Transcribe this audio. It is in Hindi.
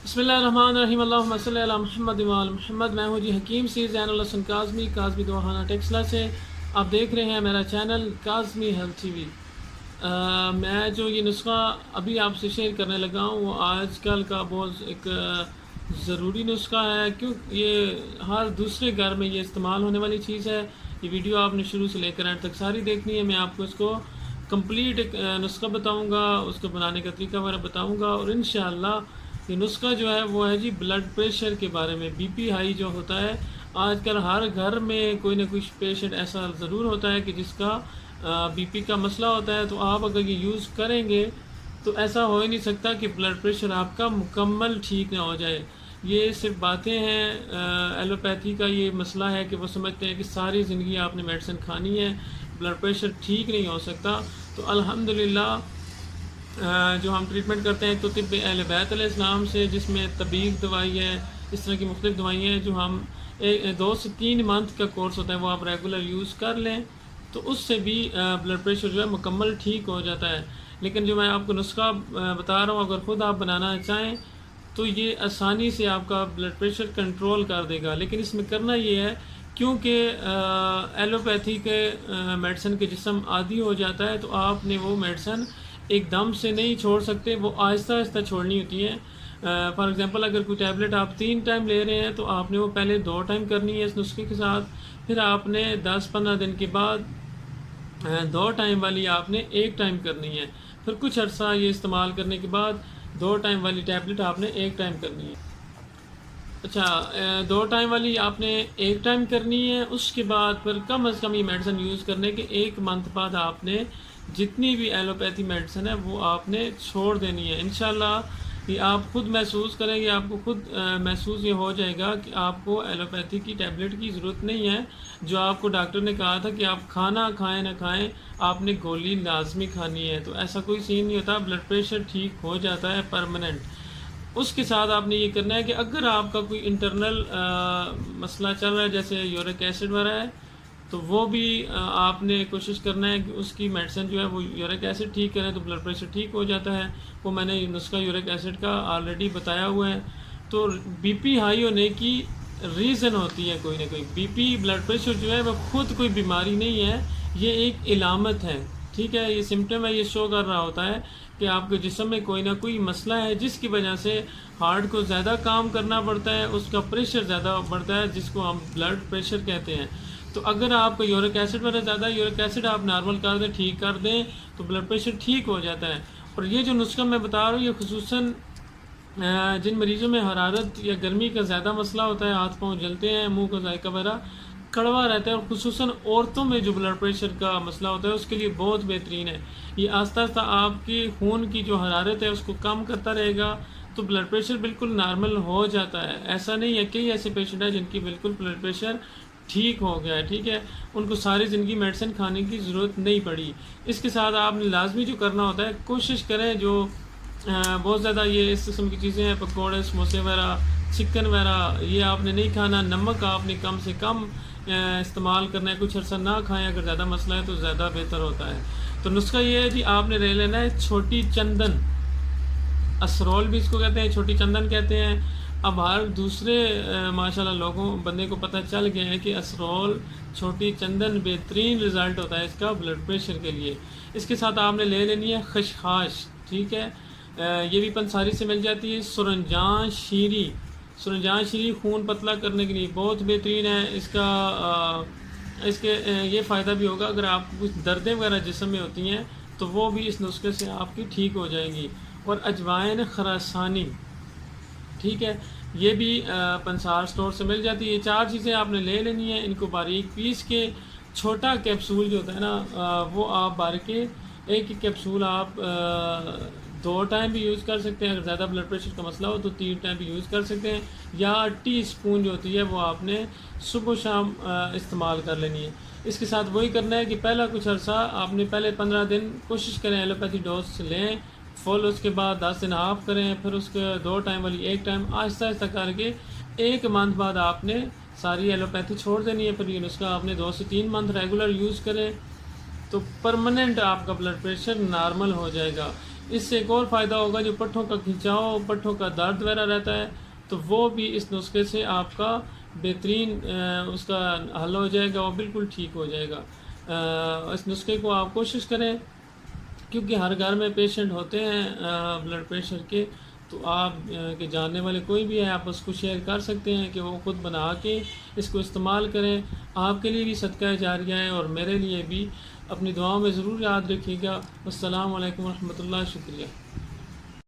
बिस्मिल्लाहिर्रहमानिर्रहीम अल्लाहुम्मा सल्लि अला मुहम्मद व आल मुहम्मद। मैं हूँ जी हकीम सी ज़ैनुल हसन काज़मी दवाखाना टेक्सला से। आप देख रहे हैं मेरा चैनल काज़मी हेल्थ टीवी। मैं जो ये नुस्खा अभी आपसे शेयर करने लगा हूँ वो आजकल का बहुत एक ज़रूरी नुस्खा है, क्यों ये हर दूसरे घर में ये इस्तेमाल होने वाली चीज़ है। ये वीडियो आपने शुरू से लेकर एंड तक सारी देखनी है। मैं आपको इसको कंप्लीट एक नुस्खा बताऊँगा, उसको बनाने का तरीका वगैरह बताऊँगा और इंशाअल्लाह ये नुस्खा जो है वो है जी ब्लड प्रेशर के बारे में। बीपी हाई जो होता है आजकल हर घर में कोई ना कोई पेशेंट ऐसा ज़रूर होता है कि जिसका बीपी का मसला होता है। तो आप अगर ये यूज़ करेंगे तो ऐसा हो ही नहीं सकता कि ब्लड प्रेशर आपका मुकम्मल ठीक ना हो जाए। ये सिर्फ बातें हैं। एलोपैथी का ये मसला है कि वो समझते हैं कि सारी ज़िंदगी आपने मेडिसिन खानी है, ब्लड प्रेशर ठीक नहीं हो सकता। तो अल्हम्दुलिल्लाह जो हम ट्रीटमेंट करते हैं तो तिब्ब अहले बैत अलैहिस्सलाम से, जिसमें तबीब दवाई है, इस तरह की मुख्तलिफ दवाइयाँ हैं जो हम 2 से 3 मंथ का कोर्स होता है वो आप रेगुलर यूज़ कर लें तो उससे भी ब्लड प्रेशर जो है मुकम्मल ठीक हो जाता है। लेकिन जो मैं आपको नुस्खा बता रहा हूँ, अगर ख़ुद आप बनाना चाहें तो ये आसानी से आपका ब्लड प्रेशर कंट्रोल कर देगा। लेकिन इसमें करना ये है, क्योंकि एलोपैथी के मेडिसिन के जिस्म आदी हो जाता है तो आपने वो मेडिसिन एकदम से नहीं छोड़ सकते, वो आहिस्ता आहिस्ता छोड़नी होती है। फॉर एग्ज़ाम्पल अगर कोई टैबलेट आप 3 टाइम ले रहे हैं तो आपने वो पहले 2 टाइम करनी है इस नुस्खे के साथ, फिर आपने 10-15 दिन के बाद 2 टाइम वाली आपने 1 टाइम करनी है, फिर कुछ अर्सा ये इस्तेमाल करने के बाद 2 टाइम वाली टैबलेट आपने 1 टाइम करनी है। अच्छा, 2 टाइम वाली आपने 1 टाइम करनी है। उसके बाद फिर कम अज़ कम ये मेडिसिन यूज़ करने के 1 मंथ बाद आपने जितनी भी एलोपैथी मेडिसिन है वो आपने छोड़ देनी है। इंशाल्लाह ये आप खुद महसूस करेंगे, आपको खुद महसूस ये हो जाएगा कि आपको एलोपैथी की टैबलेट की ज़रूरत नहीं है। जो आपको डॉक्टर ने कहा था कि आप खाना खाएं ना खाएं, आपने गोली लाजमी खानी है, तो ऐसा कोई सीन नहीं होता। ब्लड प्रेशर ठीक हो जाता है परमानेंट। उसके साथ आपने ये करना है कि अगर आपका कोई इंटरनल मसला चल रहा है जैसे यूरिक एसिड वगैरह है तो वो भी आपने कोशिश करना है कि उसकी मेडिसिन जो है वो यूरिक एसिड ठीक करें तो ब्लड प्रेशर ठीक हो जाता है। वो मैंने नुस्खा यूरिक एसिड का ऑलरेडी बताया हुआ है। तो बीपी हाई होने की रीज़न होती है कोई ना कोई। बीपी ब्लड प्रेशर जो है वो खुद कोई बीमारी नहीं है, ये एक इलामत है, ठीक है। ये सिम्टम है, ये शो कर रहा होता है कि आपके जिस्म में कोई ना कोई मसला है जिसकी वजह से हार्ट को ज़्यादा काम करना पड़ता है, उसका प्रेशर ज़्यादा बढ़ता है, जिसको हम ब्लड प्रेशर कहते हैं। तो अगर आपको यूरिक एसिड वगैरह ज़्यादा, यूरिक एसिड आप नॉर्मल कर दें, ठीक कर दें तो ब्लड प्रेशर ठीक हो जाता है। और ये जो नुस्खा मैं बता रहा हूँ ये खुसूसन जिन मरीज़ों में हरारत या गर्मी का ज़्यादा मसला होता है, हाथ पाँव जलते हैं, मुंह का जायका वगैरह कड़वा रहता है, और खुसूसन औरतों में जो ब्लड प्रेशर का मसला होता है उसके लिए बहुत बेहतरीन है। ये आस्ता आस्ता आपकी खून की जो हरारत है उसको कम करता रहेगा तो ब्लड प्रेशर बिल्कुल नॉर्मल हो जाता है। ऐसा नहीं है, कई ऐसे पेशेंट हैं जिनकी बिल्कुल ब्लड प्रेशर ठीक हो गया है, ठीक है, उनको सारी ज़िंदगी मेडिसिन खाने की ज़रूरत नहीं पड़ी। इसके साथ आपने लाजमी जो करना होता है, कोशिश करें जो बहुत ज़्यादा ये इस किस्म की चीज़ें हैं, पकौड़े समोसे वगैरह, चिकन वगैरह, ये आपने नहीं खाना। नमक आपने कम से कम इस्तेमाल करना है, कुछ अर्सा ना खाएं। अगर ज़्यादा मसला है तो ज़्यादा बेहतर होता है। तो नुस्खा ये है जी, आपने ले लेना है छोटी चंदन, असरोल भी इसको कहते हैं, छोटी चंदन कहते हैं। अब हर दूसरे माशाल्लाह लोगों बंदे को पता चल गया है कि असरोल, छोटी चंदन बेहतरीन रिज़ल्ट होता है इसका ब्लड प्रेशर के लिए। इसके साथ आपने ले लेनी है खसखस, ठीक है, ये भी पंसारी से मिल जाती है। सुरंजान शीरी, सुरंजान शीरी खून पतला करने के लिए बहुत बेहतरीन है। इसके ये फ़ायदा भी होगा अगर आपको कुछ दर्दें वगैरह जिस्म में होती हैं तो वो भी इस नुस्खे से आपकी ठीक हो जाएंगी। और अजवाइन खरासानी, ठीक है, ये भी पंसार स्टोर से मिल जाती है। ये 4 चीज़ें आपने ले लेनी है, इनको बारीक पीस के छोटा कैप्सूल जो होता है ना वो आप बारीक के एक ही कैप्सूल आप 2 टाइम भी यूज़ कर सकते हैं। अगर ज़्यादा ब्लड प्रेशर का मसला हो तो 3 टाइम भी यूज़ कर सकते हैं, या टीस्पून जो होती है वो आपने सुबह शाम इस्तेमाल कर लेनी है। इसके साथ वही करना है कि पहला कुछ अर्सा आपने पहले 15 दिन कोशिश करें एलोपैथी डोज लें फुल, उसके बाद 10 दिन हाफ करें, फिर उसके 2 टाइम वाली 1 टाइम, आहिस्ता आहिस्ता करके 1 मंथ बाद आपने सारी एलोपैथी छोड़ देनी है। फिर ये नुस्खा आपने 2 से 3 मंथ रेगुलर यूज़ करें तो परमानेंट आपका ब्लड प्रेशर नॉर्मल हो जाएगा। इससे एक और फ़ायदा होगा, जो पट्ठों का खिंचाव, पट्ठों का दर्द वगैरह रहता है, तो वो भी इस नुस्खे से आपका बेहतरीन उसका हल हो जाएगा, वो बिल्कुल ठीक हो जाएगा। इस नुस्खे को आप कोशिश करें, क्योंकि हर घर में पेशेंट होते हैं ब्लड प्रेशर के, तो आप के जानने वाले कोई भी है, आप उसको शेयर कर सकते हैं कि वो ख़ुद बना के इसको इस्तेमाल करें। आपके लिए भी सदका जारिया है और मेरे लिए भी। अपनी दुआओं में ज़रूर याद रखिएगा। अस्सलाम वालेकुम रहमतुल्लाह। शुक्रिया।